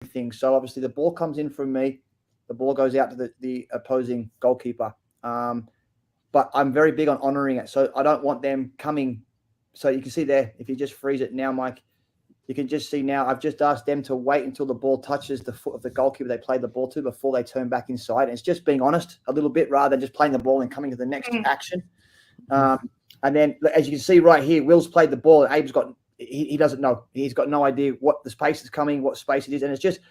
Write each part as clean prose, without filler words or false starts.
things. So obviously the ball comes in from me, the ball goes out to the opposing goalkeeper. But I'm very big on honoring it. So I don't want them coming. So you can see there, if you just freeze it now, Mike, you can just see now I've just asked them to wait until the ball touches the foot of the goalkeeper they played the ball to before they turn back inside. And it's just being honest a little bit rather than just playing the ball and coming to the next action. And then, as you can see right here, Will's played the ball and Abe's got he doesn't know. He's got no idea what the space is coming, what space it is. And it's just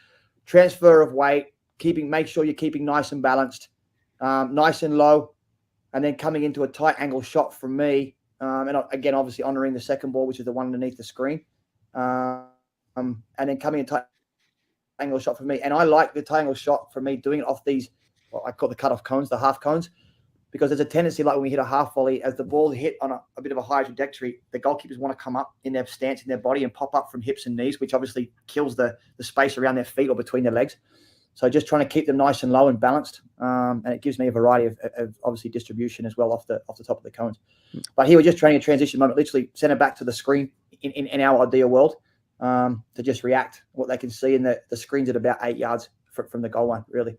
transfer of weight, make sure you're keeping nice and balanced, nice and low, and then coming into a tight angle shot from me. And again, obviously honoring the second ball, which is the one underneath the screen. And then coming in tight angle shot for me. And I like the tight angle shot for me doing it off these, what I call the cut-off cones, the half cones, because there's a tendency, like when we hit a half volley, as the ball hit on a bit of a higher trajectory, the goalkeepers want to come up in their stance in their body and pop up from hips and knees, which obviously kills the space around their feet or between their legs. So just trying to keep them nice and low and balanced. And it gives me a variety of obviously distribution as well off the top of the cones. But here we're just training a transition moment, literally send it back to the screen in our ideal world, to just react what they can see. And the screen's at about 8 yards from the goal line, really.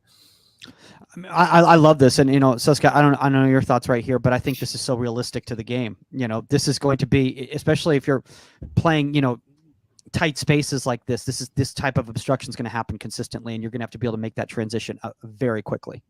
I love this. And, Suska, I don't know your thoughts right here, but I think this is so realistic to the game. This is going to be, especially if you're playing, tight spaces like this type of obstruction is going to happen consistently, and you're going to have to be able to make that transition very quickly.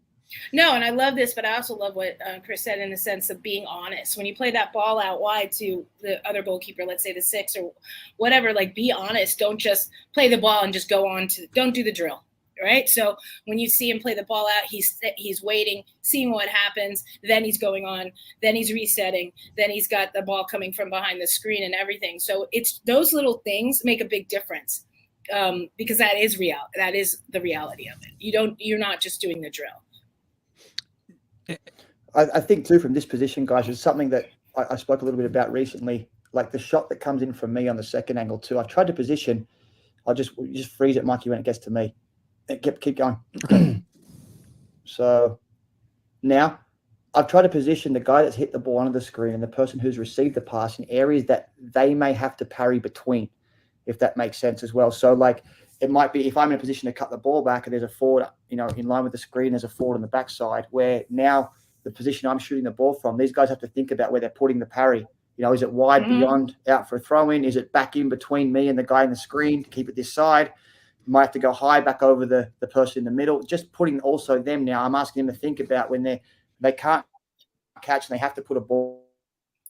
No, and I love this, but I also love what Chris said in the sense of being honest. When you play that ball out wide to the other goalkeeper, let's say the 6 or whatever, like, be honest. Don't just play the ball and just go on don't do the drill. Right. So when you see him play the ball out, he's waiting, seeing what happens. Then he's going on. Then he's resetting. Then he's got the ball coming from behind the screen and everything. So it's those little things make a big difference, because that is real. That is the reality of it. You're not just doing the drill. I think too, from this position, guys, is something that I spoke a little bit about recently. Like the shot that comes in from me on the second angle too. I tried to position. I'll just freeze it, Mikey, when it gets to me. Keep going. So now I've tried to position the guy that's hit the ball under the screen and the person who's received the pass in areas that they may have to parry between, if that makes sense as well. So like it might be if I'm in a position to cut the ball back and there's a forward, in line with the screen, there's a forward on the backside where now the position I'm shooting the ball from, these guys have to think about where they're putting the parry. Is it wide beyond out for a throw in? Is it back in between me and the guy in the screen to keep it this side? Might have to go high back over the person in the middle. Just putting also them now. I'm asking them to think about when they can't catch and they have to put a ball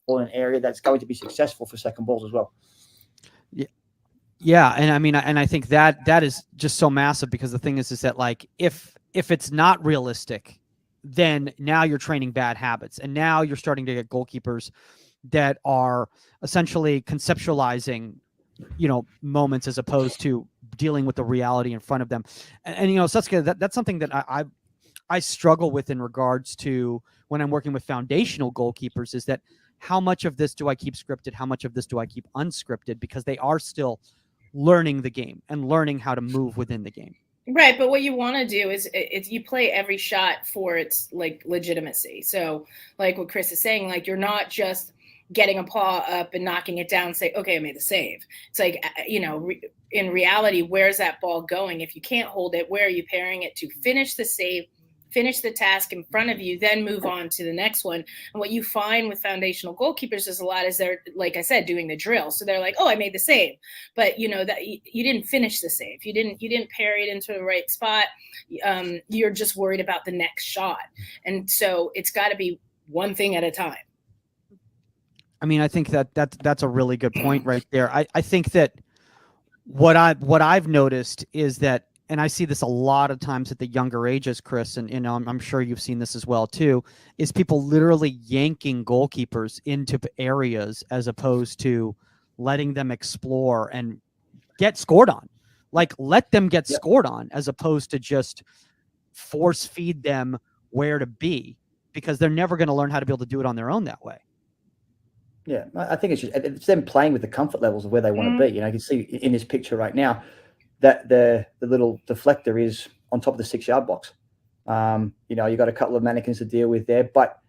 in an area that's going to be successful for second balls as well. Yeah, and I mean, and I think that is just so massive, because the thing is that, like, if it's not realistic, then now you're training bad habits, and now you're starting to get goalkeepers that are essentially conceptualizing moments as opposed to dealing with the reality in front of them. And Suska, that's something that I struggle with in regards to when I'm working with foundational goalkeepers, is that how much of this do I keep scripted? How much of this do I keep unscripted? Because they are still learning the game and learning how to move within the game. Right. But what you want to do is you play every shot for its like legitimacy. So like what Chris is saying, like, you're not just getting a paw up and knocking it down and say, okay, I made the save. It's like, in reality, where's that ball going? If you can't hold it, where are you pairing it to? Finish the save, finish the task in front of you, then move on to the next one. And what you find with foundational goalkeepers is a lot is they're, like I said, doing the drill. So they're like, oh, I made the save. But that you didn't finish the save. You didn't parry it into the right spot. You're just worried about the next shot. And so it's got to be one thing at a time. I mean, I think that's a really good point right there. I think that what I've noticed is that, and I see this a lot of times at the younger ages, Chris, and I'm sure you've seen this as well too, is people literally yanking goalkeepers into areas as opposed to letting them explore and get scored on. Like, let them get scored on as opposed to just force feed them where to be, because they're never going to learn how to be able to do it on their own that way. Yeah, I think it's them playing with the comfort levels of where they want to be. You can see in this picture right now that the little deflector is on top of the 6-yard box. You got a couple of mannequins to deal with there, but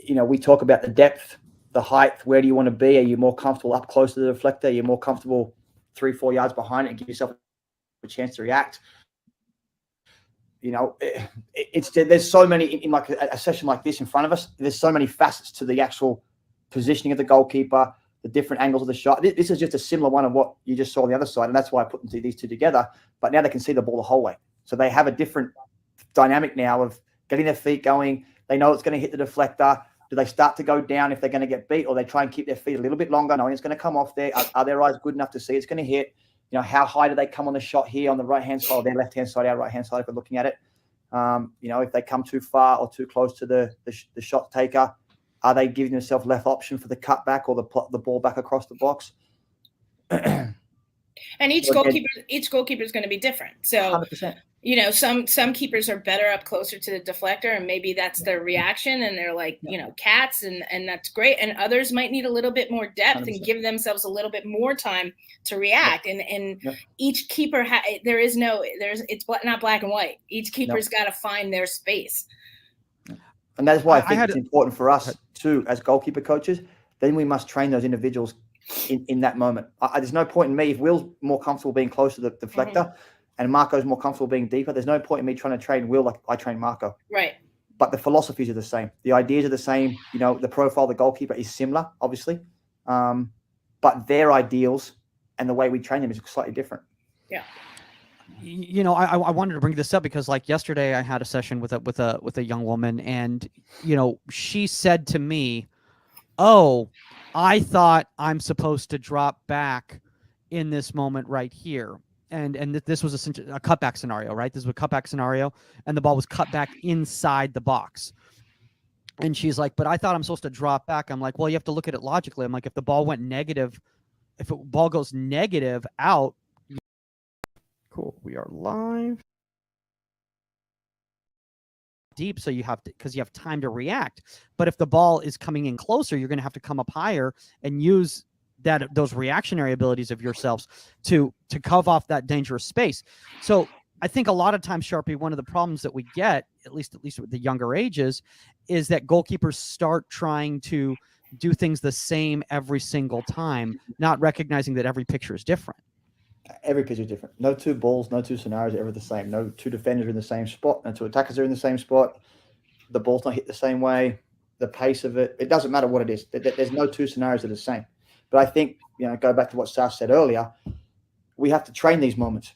we talk about the depth, the height. Where do you want to be? Are you more comfortable up close to the deflector? Are you more comfortable 3-4 yards behind it and give yourself a a chance to react. You know, there's so many in like a session like this in front of us. There's so many facets to the actual positioning of the goalkeeper, the different angles of the shot. This is just a similar one of what you just saw on the other side, and that's why I put these two together. But now they can see the ball the whole way, so they have a different dynamic now of getting their feet going. They know it's going to hit the deflector. Do they start to go down if they're going to get beat, or they try and keep their feet a little bit longer, knowing it's going to come off there? Are their eyes good enough to see it's going to hit? You know, how high do they come on the shot here on the right-hand side, or their left-hand side, our right-hand side, if we're looking at it? You know, if they come too far or too close to the shot taker, are they giving themselves left option for the cutback or the ball back across the box? And each goalkeeper is going to be different. So 100%. You know, some keepers are better up closer to the deflector, and maybe that's their reaction, and they're like, you know, cats, and that's great. And others might need a little bit more depth 100%. And give themselves a little bit more time to react. And each keeper it's not black and white. Each keeper's got to find their space. And that's why I think it's important for us too, as goalkeeper coaches. Then we must train those individuals in that moment. There's no point in me, if Will's more comfortable being close to the deflector and Marco's more comfortable being deeper, there's no point in me trying to train Will like I train Marco. Right. But the philosophies are the same. The ideas are the same. You know, the profile of the goalkeeper is similar, obviously. But their ideals and the way we train them is slightly different. Yeah. You know, I wanted to bring this up because, like, yesterday I had a session with a young woman, and you know, she said to me, "Oh, I thought I'm supposed to drop back in this moment right here." And this was a cutback scenario, right? This was a cutback scenario, and the ball was cut back inside the box. And she's like, "But I thought I'm supposed to drop back." I'm like, "Well, you have to look at it logically." I'm like, if the ball went negative, if the ball goes negative out. Cool. We are live. Deep, so you have to, because you have time to react. But if the ball is coming in closer, you're going to have to come up higher and use those reactionary abilities of yourselves to cover off that dangerous space. So I think a lot of times, Sharpie, one of the problems that we get, at least with the younger ages, is that goalkeepers start trying to do things the same every single time, not recognizing that every picture is different. Every pitch is different. No two balls, no two scenarios are ever the same. No two defenders are in the same spot. No two attackers are in the same spot. The ball's not hit the same way. The pace of it, it doesn't matter what it is. There's no two scenarios that are the same. But I think, you know, go back to what Saf said earlier, we have to train these moments.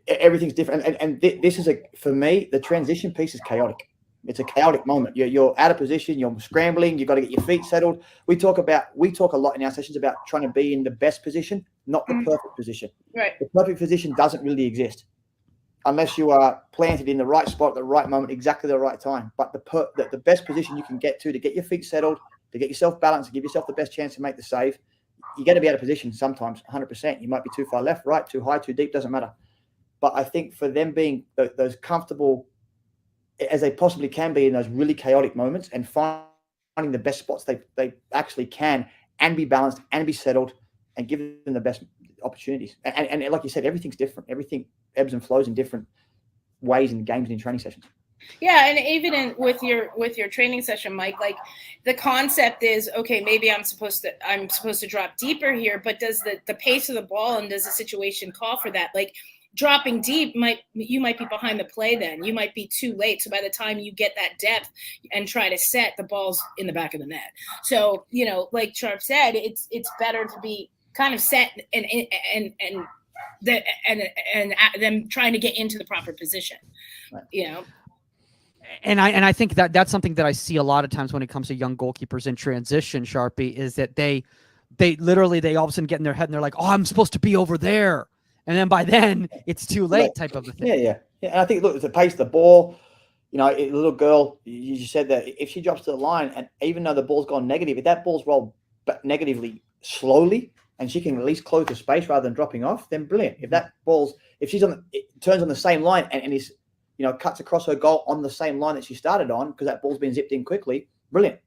Everything's different. And this is, for me, the transition piece is chaotic. It's a chaotic moment. You're out of position. You're scrambling. You've got to get your feet settled. We talk a lot in our sessions about trying to be in the best position, not the perfect position. Right. The perfect position doesn't really exist unless you are planted in the right spot at the right moment, exactly the right time. But the best position you can get to get your feet settled, to get yourself balanced, to give yourself the best chance to make the save, you got to be out of position sometimes, 100%. You might be too far left, right, too high, too deep, doesn't matter. But I think for them being those comfortable as they possibly can be in those really chaotic moments and finding the best spots they actually can and be balanced and be settled and give them the best opportunities. And like you said, everything's different. Everything ebbs and flows in different ways in games and in training sessions. Yeah, and even with your training session, Mike, like the concept is, okay, maybe I'm supposed to drop deeper here, but does the pace of the ball and does the situation call for that? Like dropping deep you might be behind the play, then you might be too late. So by the time you get that depth and try to set, the ball's in the back of the net. So, you know, like Sharp said, it's better to be kind of set and them trying to get into the proper position, right. You know. And I think that's something that I see a lot of times when it comes to young goalkeepers in transition, Sharpie, is that they literally all of a sudden get in their head and they're like, "Oh, I'm supposed to be over there." And then by then it's too late, type of a thing. Yeah. And I think, look, the pace of the ball, you know, a little girl, you just said that if she drops to the line, and even though the ball's gone negative, if that ball's rolled negatively slowly and she can at least close the space rather than dropping off, then brilliant. If she's turns on the same line and is, you know, cuts across her goal on the same line that she started on because that ball's been zipped in quickly, brilliant.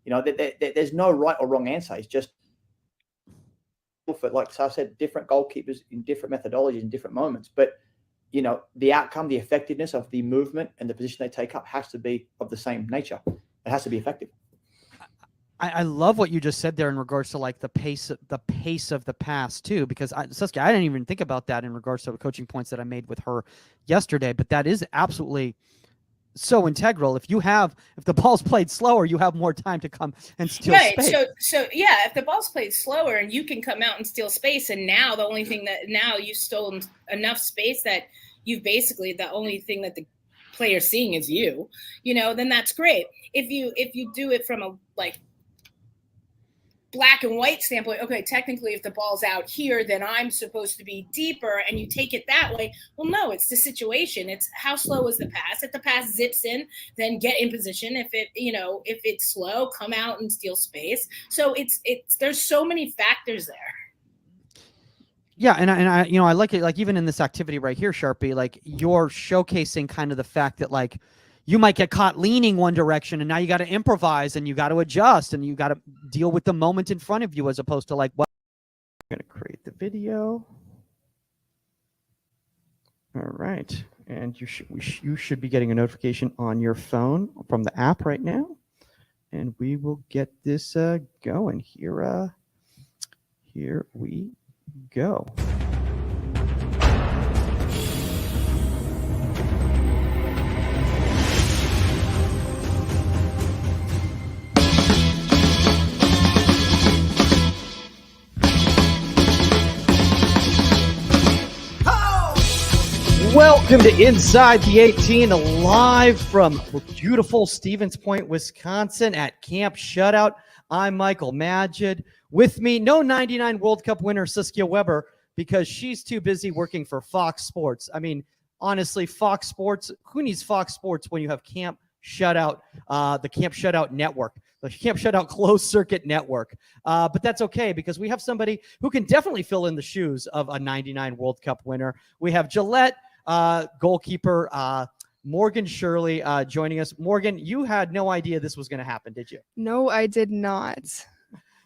You know, there's no right or wrong answer. It's just, like I said, different goalkeepers in different methodologies in different moments. But, you know, the outcome, the effectiveness of the movement and the position they take up has to be of the same nature. It has to be effective. I love what you just said there in regards to like the pace of the pass too, because Saskia, I didn't even think about that in regards to the coaching points that I made with her yesterday, but that is absolutely so integral. If the ball's played slower, you have more time to come and steal space. So yeah, if the ball's played slower and you can come out and steal space, and now the only thing that now you've stolen enough space that you've basically the only thing that the player's seeing is you, then that's great. If you do it from a like black and white standpoint, okay, technically if the ball's out here, then I'm supposed to be deeper, and you take it that way. Well, no, it's the situation. It's how slow is the pass. If the pass zips in, then get in position. If it's slow, come out and steal space. So it's there's so many factors there. Yeah, and I like it, like even in this activity right here, Sharpie, like you're showcasing kind of the fact that like you might get caught leaning one direction, and now you got to improvise and you got to adjust and you got to deal with the moment in front of you, as opposed to like, well, I'm going to create the video. All right. And you should be getting a notification on your phone from the app right now. And we will get this going here. Here we go. Welcome to Inside the 18, live from beautiful Stevens Point, Wisconsin at Camp Shutout. I'm Michael Magid. With me, no 99 World Cup winner Saskia Weber, because she's too busy working for Fox Sports. I mean, honestly, Fox Sports, who needs Fox Sports when you have Camp Shutout, the Camp Shutout network, the Camp Shutout closed circuit network. But that's okay, because we have somebody who can definitely fill in the shoes of a 99 World Cup winner. We have Gillette goalkeeper Morgan Shirley joining us. Morgan, you had no idea this was going to happen, did you? No, I did not.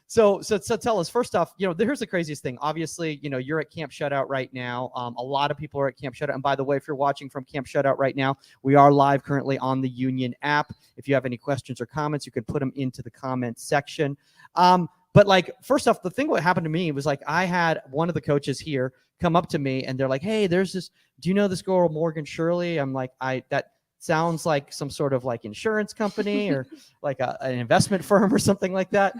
So tell us, first off, here's the craziest thing. Obviously, you're at Camp Shutout right now. A lot of people are at Camp Shutout. And by the way, if you're watching from Camp Shutout right now, we are live currently on the Union app. If you have any questions or comments, you can put them into the comment section. But like, first off, the thing what happened to me was like, I had one of the coaches here come up to me and they're like, hey, there's this, do you know this girl, Morgan Shirley? I'm like, that sounds like some sort of like insurance company or like an investment firm or something like that.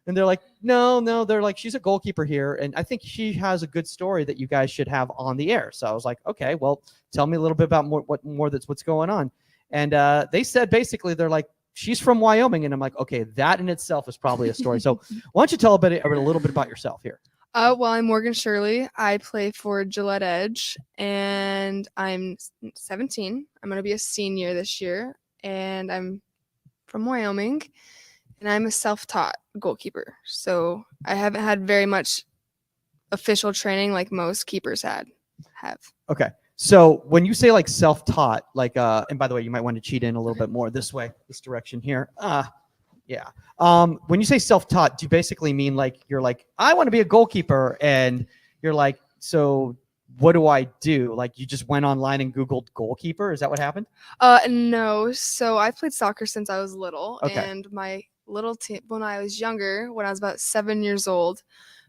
And they're like, no, they're like, she's a goalkeeper here. And I think she has a good story that you guys should have on the air. So I was like, okay, well, tell me a little bit about what's going on. And they said, basically, they're like, she's from Wyoming. And I'm like, okay, that in itself is probably a story. So why don't you tell a little bit about yourself here? Well, I'm Morgan Shirley. I play for Gillette Edge, and I'm 17. I'm going to be a senior this year, and I'm from Wyoming, and I'm a self-taught goalkeeper. So I haven't had very much official training like most keepers have. Okay. So when you say like self-taught, like, and by the way, you might want to cheat in a little bit more this way, this direction here. Yeah. When you say self-taught, do you basically mean like, you're like, I want to be a goalkeeper, and you're like, so what do I do? Like, you just went online and Googled goalkeeper? Is that what happened? No. So I played soccer since I was little. Okay. And my little team, when I was younger, when I was about 7 years old,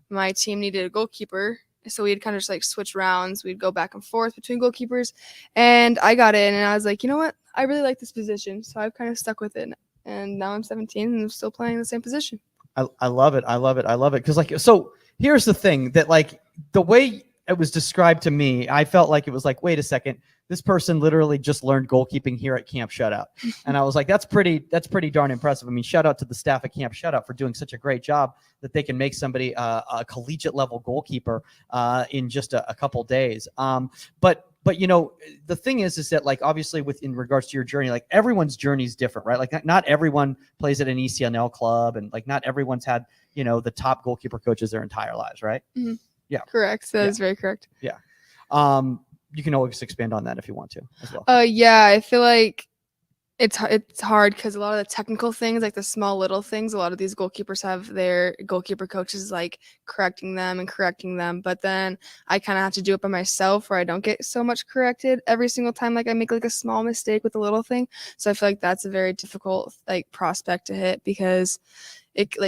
my team needed a goalkeeper. So we'd kind of just like switch rounds. We'd go back and forth between goalkeepers, and I got in, and I was like, you know what? I really like this position. So I've kind of stuck with it. And now I'm 17 and I'm still playing the same position. I love it. I love it. Because like, so here's the thing that like the way it was described to me, I felt like it was like, wait a second, this person literally just learned goalkeeping here at Camp Shutout. And I was like, that's pretty darn impressive. I mean, shout out to the staff at Camp Shutout for doing such a great job that they can make somebody a collegiate level goalkeeper in just a couple days. But the thing is that like, obviously in regards to your journey, like everyone's journey is different, right? Like not everyone plays at an ECNL club, and like not everyone's had, the top goalkeeper coaches their entire lives, right? Mm-hmm. Yeah. Correct. That is very correct. Yeah. You can always expand on that if you want to as well. Yeah, I feel like it's hard because a lot of the technical things, like the small little things, a lot of these goalkeepers have their goalkeeper coaches like correcting them. But then I kind of have to do it by myself, where I don't get so much corrected every single time. Like I make like a small mistake with a little thing. So I feel like that's a very difficult like prospect to hit, because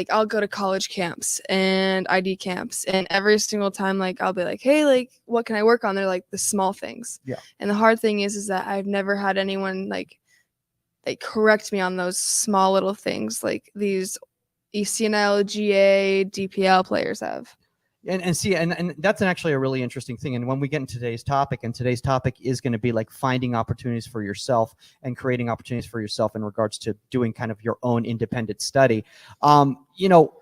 I'll go to college camps and ID camps, and every single time like I'll be like, hey, like what can I work on? They're like the small things. Yeah. And the hard thing is that I've never had anyone like correct me on those small little things like these ECNL, GA, DPL players have. And see, and that's actually a really interesting thing. And when we get into today's topic is going to be like finding opportunities for yourself and creating opportunities for yourself in regards to doing kind of your own independent study. You know,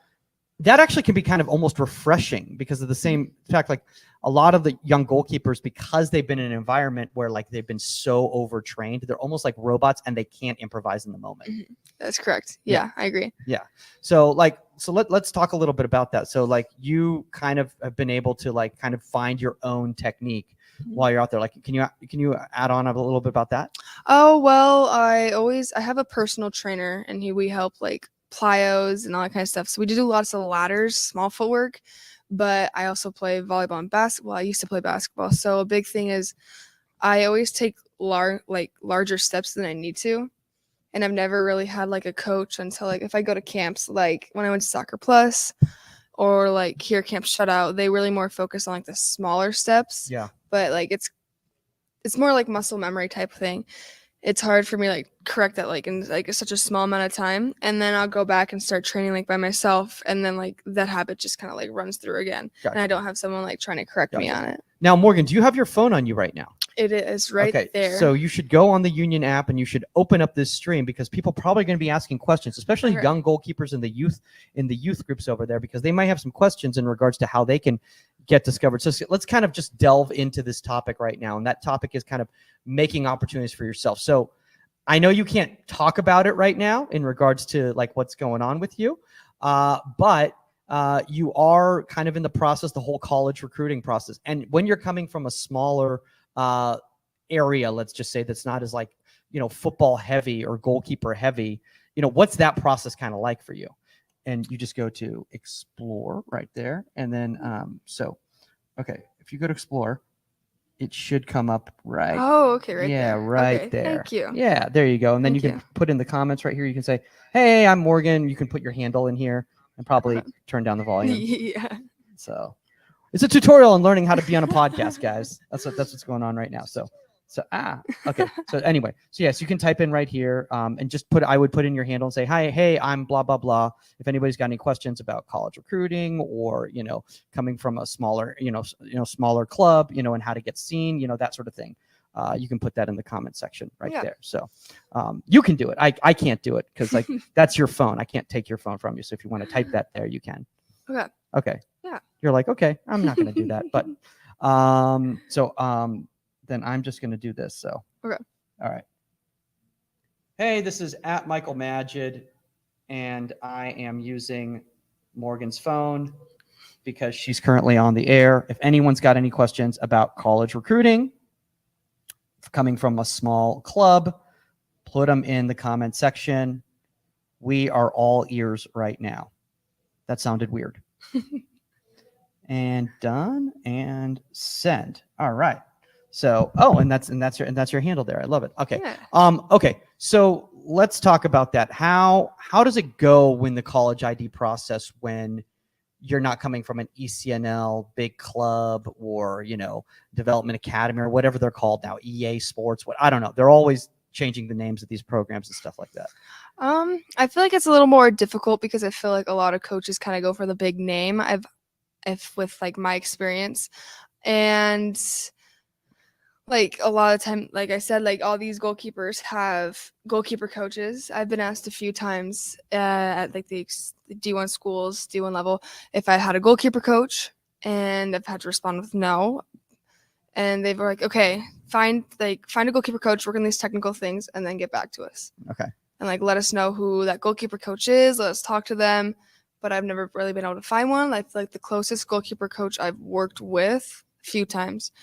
that actually can be kind of almost refreshing because of the same fact, like a lot of the young goalkeepers, because they've been in an environment where like they've been so overtrained, they're almost like robots and they can't improvise in the moment. Mm-hmm. That's correct. Yeah, I agree. Yeah. So let's talk a little bit about that. So like you kind of have been able to like kind of find your own technique while you're out there. Like, can you add on a little bit about that? Oh, well, I have a personal trainer, and we help like plyos and all that kind of stuff. So we do lots of ladders, small footwork, but I also play volleyball and basketball. I used to play basketball. So a big thing is I always take larger steps than I need to. And I've never really had like a coach until like if I go to camps, like when I went to Soccer Plus or like here Camp Shutout, they really more focus on like the smaller steps. Yeah. But like it's more like muscle memory type thing. It's hard for me to like correct that like in like such a small amount of time, and then I'll go back and start training like by myself, and then like that habit just kind of like runs through again. Gotcha. And I don't have someone like trying to correct me on it. Now, Morgan, do you have your phone on you right now? It is right there. So you should go on the Union app and you should open up this stream, because people are probably going to be asking questions, especially young goalkeepers in the youth groups over there, because they might have some questions in regards to how they can get discovered. So let's kind of just delve into this topic right now. And that topic is kind of making opportunities for yourself. So I know you can't talk about it right now in regards to like what's going on with you, but you are kind of in the process, the whole college recruiting process. And when you're coming from a smaller area, let's just say that's not as like, football heavy or goalkeeper heavy, what's that process kind of like for you? And you just go to explore right there. And then, okay, if you go to explore, it should come up right. Oh, okay, right yeah, there. right okay, there. Thank you. Yeah, there you go. And then Thank you can put in the comments right here. You can say, hey, I'm Morgan. You can put your handle in here and probably turn down the volume. Yeah. So it's a tutorial on learning how to be on a podcast, guys. That's what's going on right now. Okay. So anyway, so yes, you can type in right here and just I would put in your handle and say, hi, hey, I'm blah, blah, blah. If anybody's got any questions about college recruiting or, coming from a smaller, smaller club, and how to get seen, that sort of thing. You can put that in the comment section right there. So you can do it. I can't do it because like that's your phone. I can't take your phone from you. So if you want to type that there, you can. Okay. Yeah. You're like, okay, I'm not going to do that. But then I'm just going to do this. So, okay. All right. Hey, this is at Michael Magid, and I am using Morgan's phone because she's currently on the air. If anyone's got any questions about college recruiting, coming from a small club, put them in the comment section. We are all ears right now. That sounded weird. And done and send. All right. So, and that's your handle there. I love it. Okay. Yeah. Okay. So let's talk about that. How does it go when the college ID process, when you're not coming from an ECNL big club or, development academy or whatever they're called now, EA Sports, I don't know. They're always changing the names of these programs and stuff like that. I feel like it's a little more difficult because I feel like a lot of coaches kind of go for the big name. If with like my experience, and like a lot of time, like I said, like all these goalkeepers have goalkeeper coaches. I've been asked a few times at like the D1 schools, D1 level, if I had a goalkeeper coach, and I've had to respond with no. And they were like, okay, find a goalkeeper coach, work on these technical things, and then get back to us. Okay. And like let us know who that goalkeeper coach is. Let us talk to them. But I've never really been able to find one. I feel like the closest goalkeeper coach I've worked with a few times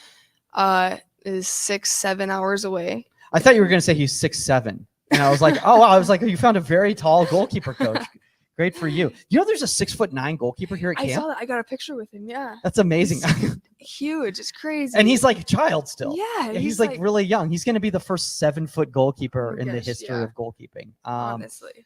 is 6-7 hours away. I thought you were going to say he's 6'7". And I was like, oh, wow. I was like, you found a very tall goalkeeper coach. Great for you. You know, there's a 6'9" goalkeeper here at I camp. saw that. I got a picture with him. Yeah. That's amazing. Huge. It's crazy. And he's like a child still. Yeah. He's like really young. He's going to be the first 7-foot goalkeeper Oh in the gosh, history yeah. of goalkeeping. honestly.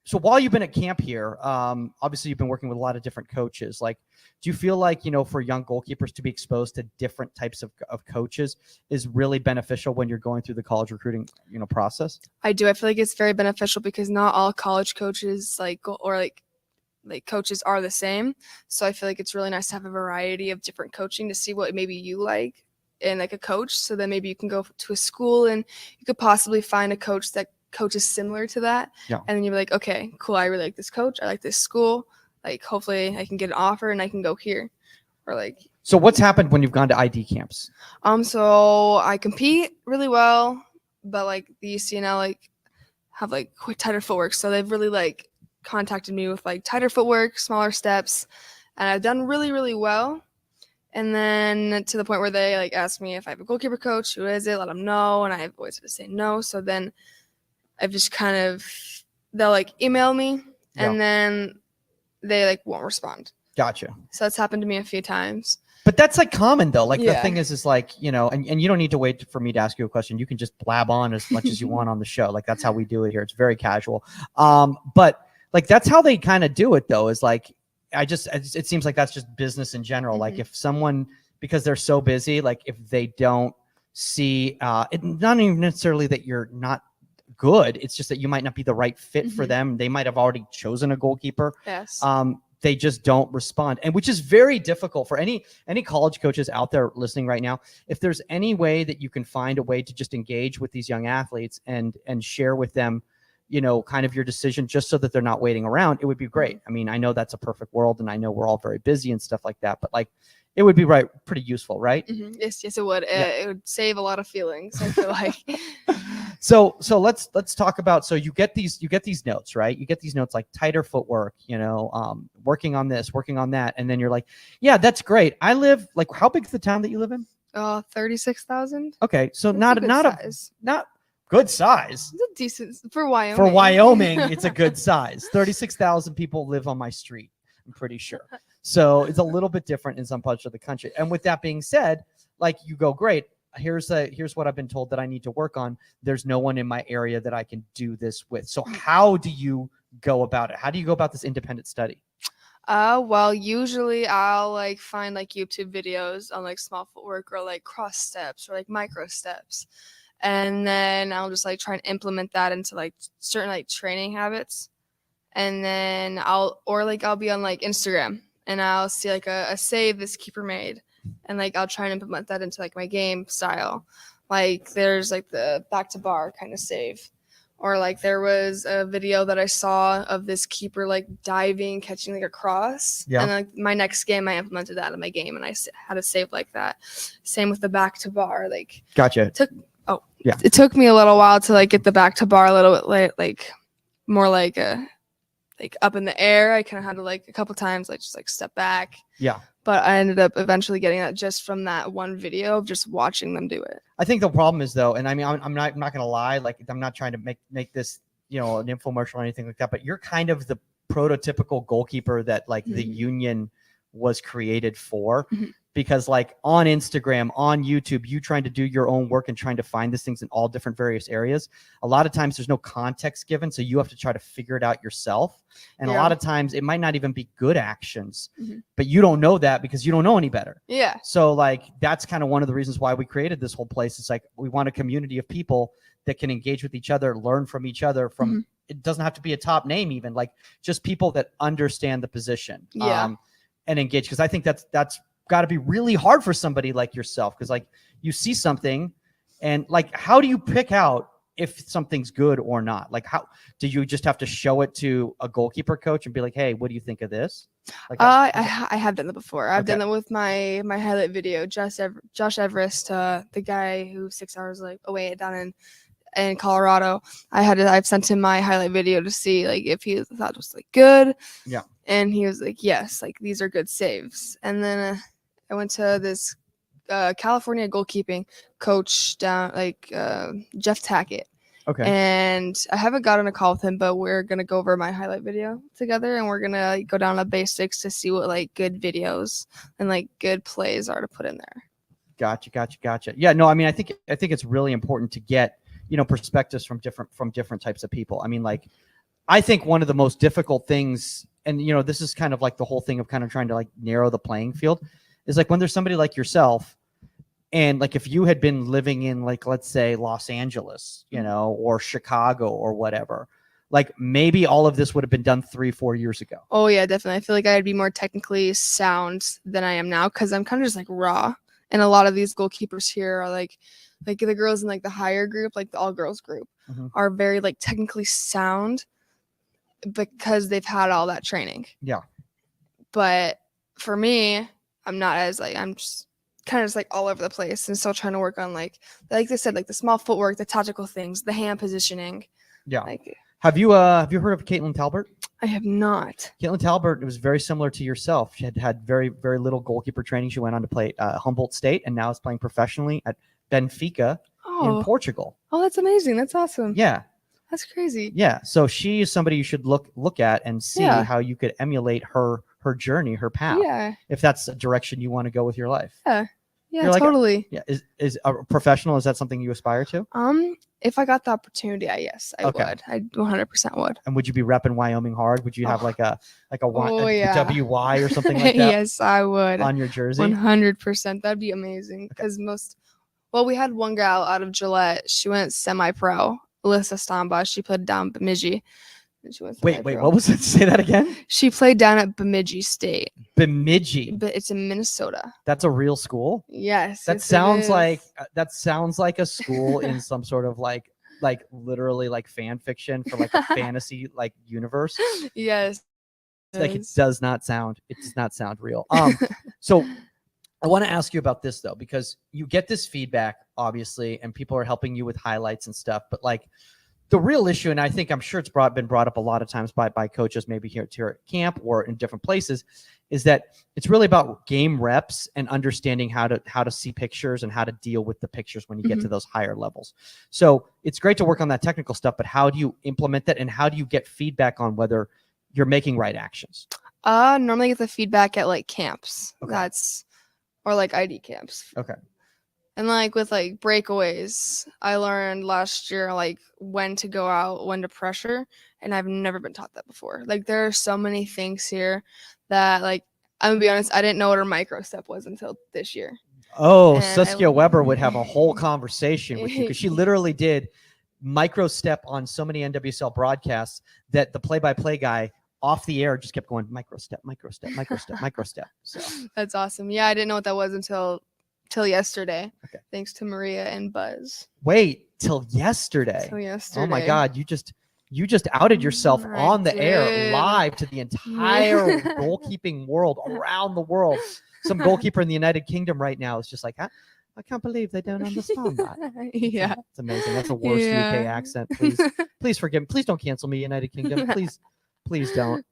So while you've been at camp here, obviously you've been working with a lot of different coaches. Like, do you feel like, for young goalkeepers to be exposed to different types of coaches is really beneficial when you're going through the college recruiting, process? I do. I feel like it's very beneficial because not all college coaches coaches are the same. So I feel like it's really nice to have a variety of different coaching to see what maybe you like in like a coach. So then maybe you can go to a school and you could possibly find a coach that coaches similar to that. Yeah. And then you're like, okay, cool. I really like this coach. I like this school. Like, hopefully I can get an offer and I can go here. Or like. So what's happened when you've gone to ID camps? So I compete really well, but like the UCNL have quick tighter footwork. So they've really contacted me with tighter footwork, smaller steps, and I've done really, really well. And then to the point where they ask me if I have a goalkeeper coach, who is it? Let them know, and I've always had to say no. So then I've just they'll email me, and then they won't respond. Gotcha. So that's happened to me a few times. But that's common though. The Yeah. thing is and you don't need to wait for me to ask you a question. You can just blab on as much as you want on the show. That's how we do it here. It's very casual. But that's how they kind of do it though, is it seems like that's just business in general. Mm-hmm. If someone, because they're so busy, if they don't see it, not even necessarily that you're not good, it's just that you might not be the right fit for them. They might have already chosen a goalkeeper. Yes. They just don't respond, and which is very difficult for any college coaches out there listening right now. If there's any way that you can find a way to just engage with these young athletes and share with them, kind of your decision, just so that they're not waiting around, it would be great. I mean, I know that's a perfect world, and I know we're all very busy and stuff like that, but it would be pretty useful, right? Mm-hmm. Yes, it would. Yeah. It would save a lot of feelings, I feel like. So let's talk about, so you get these notes, right? You get these notes tighter footwork, working on this, working on that. And then you're like, yeah, that's great. I live how big is the town that you live in? 36,000. Okay. So That's not good size. It's a decent for Wyoming. For Wyoming, it's a good size. 36,000 people live on my street, I'm pretty sure. So it's a little bit different in some parts of the country. And with that being said, you go, great. Here's what I've been told that I need to work on. There's no one in my area that I can do this with. So how do you go about it? How do you go about this independent study? Well, usually I'll find YouTube videos on small footwork or cross steps or micro steps. And then I'll just try and implement that into certain training habits. And then I'll be on Instagram and I'll see a save this keeper made. And I'll try and implement that into my game style. There's the back to bar kind of save. Or there was a video that I saw of this keeper diving, catching a cross. Yeah. And my next game, I implemented that in my game, and I had a save like that. Same with the back to bar. Gotcha. It took me a little while to get the back to bar a little bit more up in the air. I kind of had to a couple times just step back. Yeah. But I ended up eventually getting that just from that one video of just watching them do it. I think the problem is though, and I mean, I'm not gonna lie, I'm not trying to make this, an infomercial or anything like that, but you're kind of the prototypical goalkeeper that the union was created for. Mm-hmm. Because on Instagram, on YouTube, you trying to do your own work and trying to find these things in all different various areas. A lot of times there's no context given. So you have to try to figure it out yourself. And a lot of times it might not even be good actions, but you don't know that because you don't know any better. Yeah. So that's kind of one of the reasons why we created this whole place. It's we want a community of people that can engage with each other, learn from each other it doesn't have to be a top name even, just people that understand the position. Yeah. And engage. Because I think that's got to be really hard for somebody like yourself, because you see something and how do you pick out if something's good or not? How do you just have to show it to a goalkeeper coach and be like, hey, what do you think of this? I have done that before. I've done that with my highlight video. Josh Everest, the guy who 6 hours away down in Colorado. I've sent him my highlight video to see if he thought it was good. Yeah. And he was yes, these are good saves. And then I went to this California goalkeeping coach down Jeff Tackett, Okay. And I haven't gotten a call with him, but we're gonna go over my highlight video together, and we're gonna like, go down to basics to see what like good videos and like good plays are to put in there. Gotcha. Yeah, no, I mean, I think it's really important to get, perspectives from different types of people. I mean, like, I think one of the most difficult things, and this is kind of like the whole thing of kind of trying to like narrow the playing field, is like when there's somebody like yourself, and like if you had been living in like, let's say Los Angeles, or Chicago or whatever, like maybe all of this would have been done 3-4 years ago. Oh yeah, definitely. I feel like I'd be more technically sound than I am now because I'm kind of just like raw. And a lot of these goalkeepers here are like the girls in like the higher group, like the all girls group, are very like technically sound because they've had all that training. Yeah. But for me, I'm not as like, I'm just kind of just like all over the place and still trying to work on like they said, like the small footwork, the tactical things, the hand positioning. Yeah. Like, have you heard of Caitlin Talbert? I have not. Caitlin Talbert was very similar to yourself. She had very, very little goalkeeper training. She went on to play Humboldt State and now is playing professionally at Benfica in Portugal. Oh, that's amazing. That's awesome. Yeah. That's crazy. Yeah. So she is somebody you should look at and see how you could emulate her journey, her path. Yeah. If that's a direction you want to go with your life. Yeah. Yeah, You're totally. Is a professional, is that something you aspire to? If I got the opportunity, yes, I would. I 100% would. And would you be repping Wyoming hard? Would you have like a WY or something like that? Yes, I would. On your jersey? 100%. That'd be amazing. Because we had one gal out of Gillette. She went semi-pro. Alyssa Stamba. She played down Bemidji. Wait, what was it? Say that again. She played down at Bemidji State. Bemidji. But it's in Minnesota. That's a real school? Yes. That sounds like a school in some sort of like literally like fan fiction for like a fantasy like universe. Yes. Like it does not sound real. So I want to ask you about this though, because you get this feedback obviously, and people are helping you with highlights and stuff, but like the real issue, and I'm sure it's been brought up a lot of times by coaches, maybe here at camp or in different places, is that it's really about game reps and understanding how to see pictures and how to deal with the pictures when you get to those higher levels. So it's great to work on that technical stuff, but how do you implement that, and how do you get feedback on whether you're making right actions? Normally get the feedback at like camps. Okay. Or like ID camps. Okay. And like with like breakaways, I learned last year like when to go out, when to pressure, and I've never been taught that before. Like there are so many things here that like I'm gonna be honest, I didn't know what a micro step was until this year. Oh, Saskia Weber would have a whole conversation with you because she literally did micro step on so many NWSL broadcasts that the play-by-play guy off the air just kept going micro step. So that's awesome. Yeah, I didn't know what that was until yesterday. Okay. Thanks to Maria and Buzz. Wait, till yesterday. Oh my God, you just outed yourself on the air live to the entire goalkeeping world around the world. Some goalkeeper in the United Kingdom right now is just like, I can't believe they don't understand that. Yeah. It's amazing. That's the worst UK accent. Please forgive me. Please don't cancel me, United Kingdom. Please don't.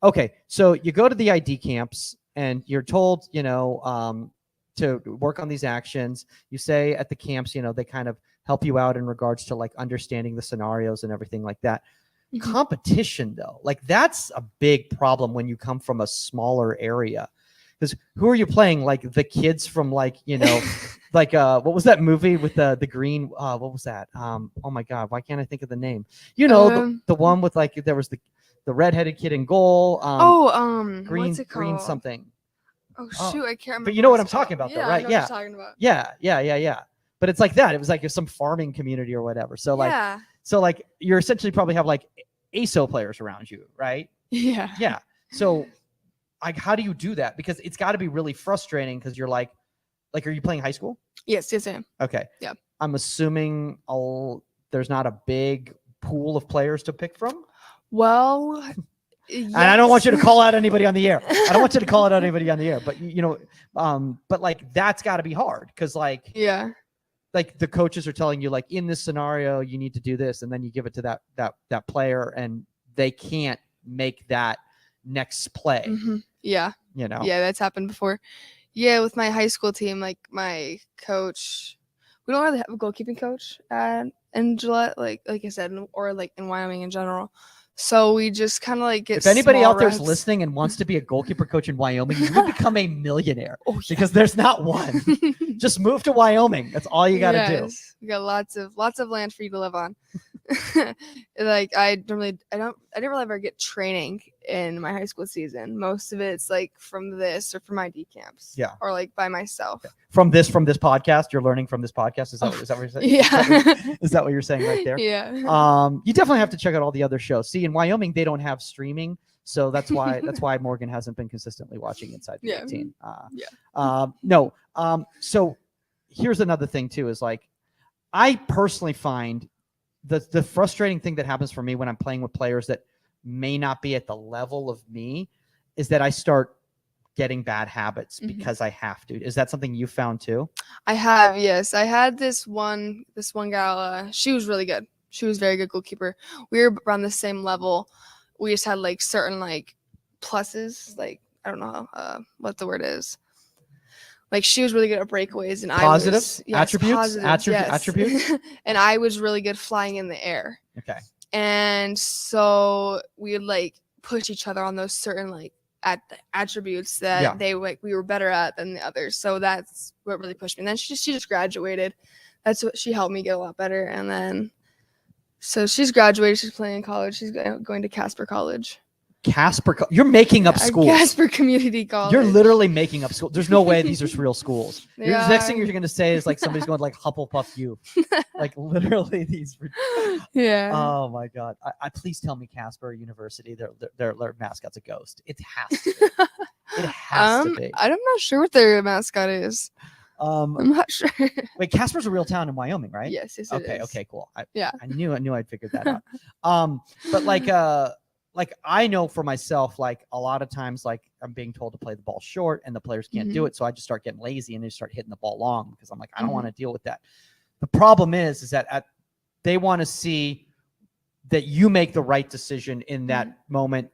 Okay, so you go to the ID camps and you're told, to work on these actions. You say at the camps, they kind of help you out in regards to like understanding the scenarios and everything like that. Competition though, like that's a big problem when you come from a smaller area, because who are you playing? Like the kids from like, like what was that movie with the green, what was that? Oh my God, why can't I think of the name? The one with like, there was the redheaded kid in goal. Green, what's it called? Green something. Oh shoot, I can't remember. But you know what I'm talking about, though, right? I know what you're talking about. Yeah. But it's like that. It was like some farming community or whatever. So like, you're essentially probably have like ASO players around you, right? Yeah. Yeah. So, like, how do you do that? Because it's got to be really frustrating because you're like, are you playing high school? Yes, I am. Okay. Yeah. I'm assuming there's not a big pool of players to pick from. Well. Yes. And I don't want you to call out anybody on the air. But like that's got to be hard because like the coaches are telling you like in this scenario you need to do this, and then you give it to that player and they can't make that next play. Yeah, that's happened before. Yeah, with my high school team, like my coach, we don't really have a goalkeeping coach in Gillette, like I said, or like in Wyoming in general. So we just kind of like get. If anybody small out there is reps. listening and wants to be a goalkeeper coach in Wyoming, you will become a millionaire Oh, yeah. because there's not one. Just move to Wyoming. That's all you got to do. We got lots of land for you to live on. Like I didn't really ever get training in my high school season. Most of it's like from this or from ID camps. Yeah. Or like by myself. From this podcast, you're learning from this podcast. Is that what you're saying? Yeah. Is that what you're saying right there? Yeah. You definitely have to check out all the other shows. See, in Wyoming, they don't have streaming. So that's why Morgan hasn't been consistently watching Inside the I18. No. So here's another thing too, is like, I personally find the frustrating thing that happens for me when I'm playing with players that may not be at the level of me is that I start getting bad habits because I have to. Is that something you found too? I have, yes. I had this one gal, she was really good. She was a very good goalkeeper. We were around the same level. We just had like certain like pluses, like I don't know what the word is. Like she was really good at breakaways and attributes. Attributes. And I was really good flying in the air. Okay. And so we would like push each other on those certain like attributes that we were better at than the others. So that's what really pushed me. And then she just graduated. That's what she helped me get a lot better. And then so she's graduated. She's playing in college. She's going to Casper College. You're making up schools. Casper Community College. You're literally making up schools. There's no way these are real schools. The Yeah. next thing you're going to say is like somebody's going like Hufflepuff U. Like literally these. Yeah. Oh my God. I please tell me Casper University, their mascot's a ghost. It has to be. It has to be. I'm not sure what their mascot is. I'm not sure. Wait, Casper's a real town in Wyoming, right? Yes, it is. Okay, cool. I knew I'd figured that out. But like I know for myself, like a lot of times, like I'm being told to play the ball short and the players can't do it. So I just start getting lazy and they start hitting the ball long because I'm like, I don't want to deal with that. The problem is that they want to see that you make the right decision in that moment.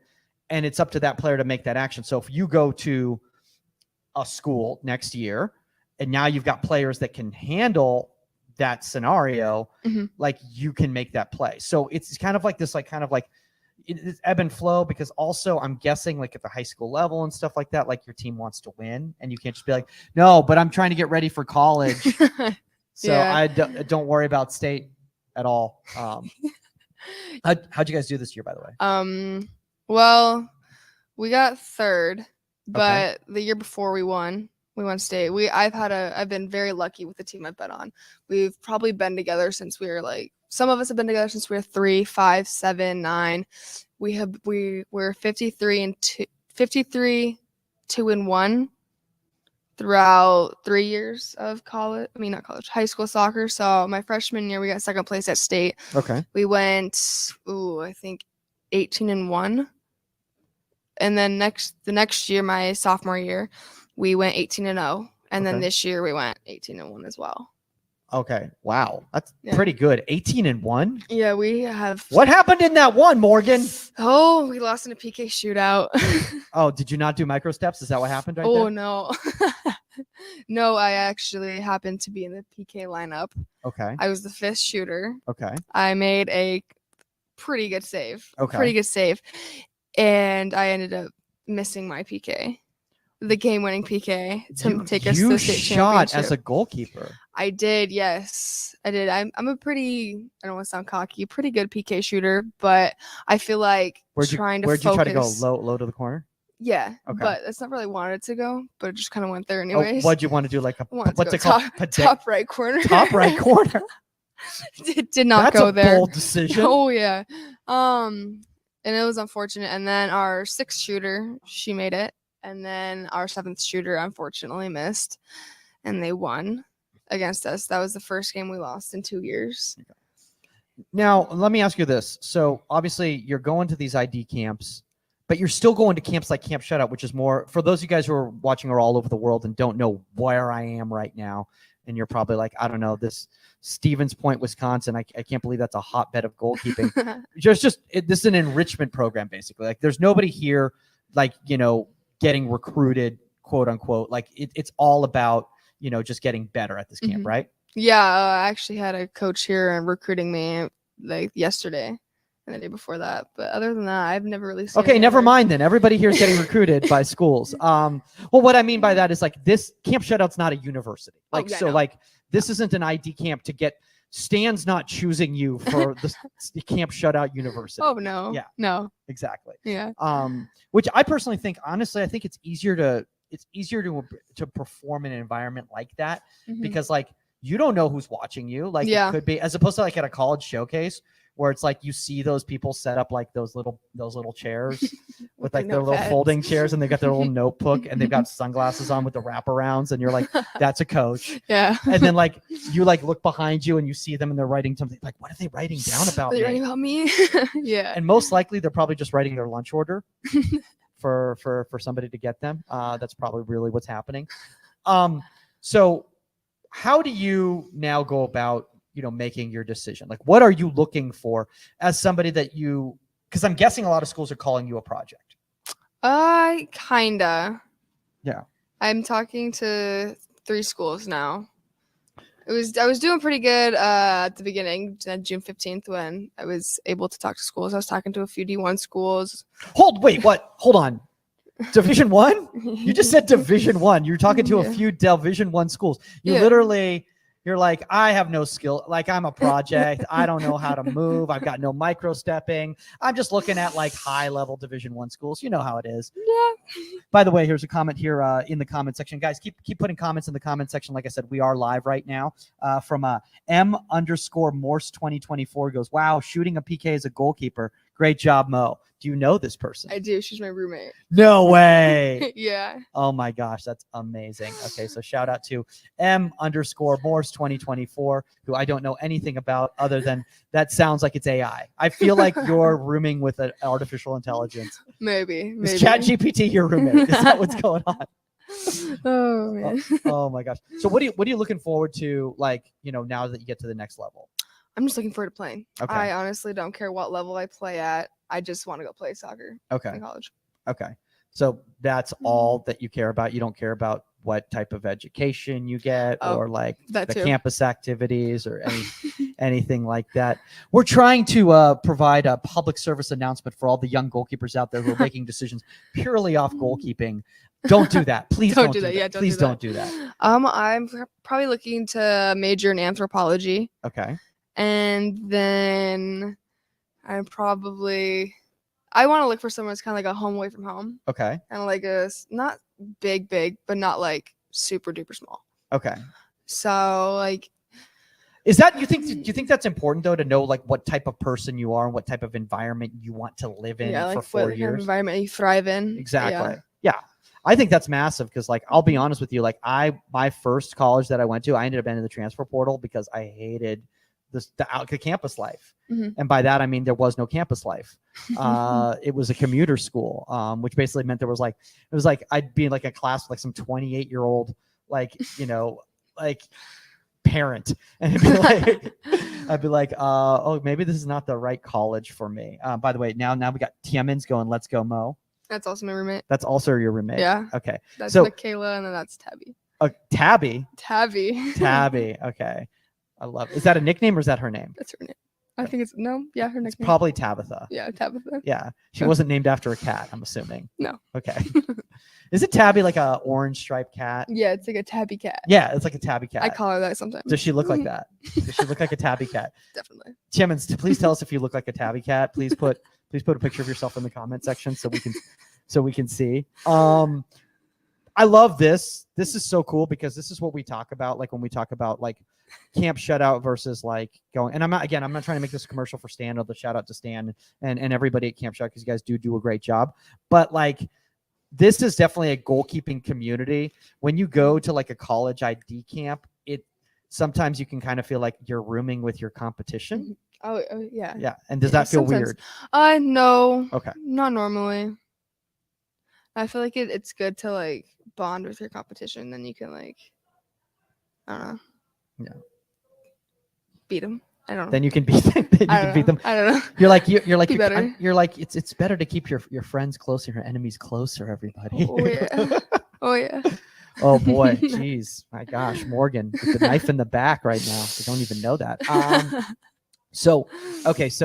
And it's up to that player to make that action. So if you go to a school next year and now you've got players that can handle that scenario, like you can make that play. So it's kind of like this, it's ebb and flow, because also I'm guessing like at the high school level and stuff like that, like your team wants to win and you can't just be like, no, but I'm trying to get ready for college. So I don't worry about state at all. How'd you guys do this year, by the way? Well, we got third, but the year before we won state. I've been very lucky with the team I've been on. We've probably been together since we were like, some of us have been together since we were 3, 5, 7, 9. We're 53 2-1 throughout 3 years of high school soccer. So my freshman year, we got second place at state. Okay. We went, I think 18-1. And then the next year, my sophomore year, we went 18-0. And then this year we went 18-1 as well. Okay. Wow. That's pretty good. 18-1. Yeah, we have. What happened in that one, Morgan? Oh, we lost in a PK shootout. Oh, did you not do micro steps? Is that what happened right there? Oh, no. No, I actually happened to be in the PK lineup. Okay. I was the 5th shooter. Okay. I made a pretty good save. Okay. Pretty good save. And I ended up missing my PK. The game-winning PK to take us to the state championship. You shot as a goalkeeper. I did, yes. I did. I'm a pretty, I don't want to sound cocky, pretty good PK shooter, but I feel like where'd you try to go? Low to the corner? Yeah, okay. But that's not really wanted to go, but it just kind of went there anyways. What'd you want to do? Like what's it called? called? Top right corner. Top right corner. Did not go there. That's a bold decision. Oh, yeah. And it was unfortunate. And then our 6th shooter, she made it. And then our 7th shooter, unfortunately, missed. And they won against us. That was the first game we lost in 2 years. Now, let me ask you this. So, obviously, you're going to these ID camps, but you're still going to camps like Camp Shutout, which is more, for those of you guys who are watching are all over the world and don't know where I am right now, and you're probably like, I don't know, this Stevens Point, Wisconsin, I can't believe that's a hotbed of goalkeeping. This is an enrichment program, basically. Like, there's nobody here, like, getting recruited, quote unquote. Like it's all about, just getting better at this camp, right? Yeah, I actually had a coach here recruiting me like yesterday and the day before that. But other than that, I've never really seen Okay, any never other- mind then. Everybody here is getting recruited by schools. Well, what I mean by that is like this Camp Shutout's not a university. Like, yeah, so no. like this isn't an ID camp to get Stan's not choosing you for the Camp Shutout University. Oh no. Yeah. No. Exactly. Yeah. Which I personally think, honestly, I think it's easier to perform in an environment like that Mhm. because like you don't know who's watching you. Like Yeah. it could be as opposed to like at a college showcase where it's like you see those people set up like those little chairs with like their little notepads. folding chairs and they got their little notebook and they've got sunglasses on with the wraparounds and you're like, that's a coach. Yeah. And then like you like look behind you and you see them and they're writing something like, what are they writing down about Are they me? writing about me? Yeah. And most likely they're probably just writing their lunch order for somebody to get them. That's probably really what's happening. So how do you now go about, making your decision? Like, what are you looking for as somebody that because I'm guessing a lot of schools are calling you a project. Kinda. Yeah. I'm talking to 3 schools now. I was doing pretty good at the beginning, June 15th, when I was able to talk to schools. I was talking to a few D1 schools. Wait, what? Hold on. Division 1? You just said Division 1. You're talking to a Yeah. few Division 1 schools. Yeah. You're like, I have no skill. Like, I'm a project. I don't know how to move. I've got no micro stepping. I'm just looking at like high level Division 1 schools. You know how it is. Yeah. By the way, here's a comment here in the comment section. Guys, keep putting comments in the comment section. Like I said, we are live right now from M_Morse 2024 goes, wow, shooting a PK as a goalkeeper. Great job, Mo. Do you know this person? I do. She's my roommate. No way. Yeah. Oh my gosh, that's amazing. Okay, so shout out to M_Morse 2024, who I don't know anything about other than that sounds like it's AI. I feel like you're rooming with an artificial intelligence. Maybe. Is ChatGPT your roommate? Is that what's going on? Oh man. Oh my gosh. So what are you looking forward to, like, now that you get to the next level? I'm just looking forward to playing. Okay. I honestly don't care what level I play at. I just want to go play soccer Okay. in college. Okay. So that's all that you care about. You don't care about what type of education you get or like that the too. campus activities or anything like that. We're trying to provide a public service announcement for all the young goalkeepers out there who are making decisions purely off goalkeeping. Don't do that. Please don't do that. Yeah, don't Please do that. don't do that. I'm probably looking to major in anthropology. Okay. And then I want to look for someone that's kind of like a home away from home. Okay. Kind of like not big, but not like super duper small. Okay. So like, Is that, do you think that's important though, to know like what type of person you are and what type of environment you want to live in yeah, for like 4 what kind of years? environment you thrive in. Exactly. Yeah. I think that's massive because, like, I'll be honest with you, like my first college that I went to, I ended up in the transfer portal because I hated the campus life. Mhm. And by that, I mean, there was no campus life. It was a commuter school, which basically meant it was like, I'd be in like a class with like some 28-year-old, like, like parent. And I'd be like, oh, maybe this is not the right college for me. By the way, now we got Tiamin's going, let's go, Mo. That's also my roommate. That's also your roommate. Yeah. Okay. That's So- Michaela, and then that's Tabby. Tabby. Tabby. Okay. I love it. Is that a nickname or is that her name? That's her name. I think it's her nickname. It's probably Tabitha. Yeah, Tabitha. Yeah. She wasn't named after a cat, I'm assuming. No. Okay. Is it Tabby like a orange striped cat? Yeah, it's like a tabby cat. Yeah, it's like a tabby cat. I call her that sometimes. Does she look like that? Does she look like a tabby cat? Definitely. Timmons, please tell us if you look like a tabby cat. Please put a picture of yourself in the comment section so we can see. I love this. This is so cool because this is what we talk about, like when we talk about like Camp Shutout versus like going. And I'm not trying to make this a commercial for Stan, or the shout out to Stan and everybody at Camp Shutout, because you guys do a great job. But like, this is definitely a goalkeeping community. When you go to like a college ID camp, sometimes you can kind of feel like you're rooming with your competition. Oh yeah. Yeah. And does Yeah, that feel sometimes. weird? No. Okay. Not normally. I feel like it's good to like bond with your competition. Then you can like, I don't know. Yeah. Beat them. I don't know. Then you can beat them. I don't know. You're like Be better. you're like it's better to keep your friends closer, your enemies closer. Everybody. Oh yeah. Oh yeah. Oh boy, jeez, my gosh, Morgan with the knife in the back right now. I don't even know that. So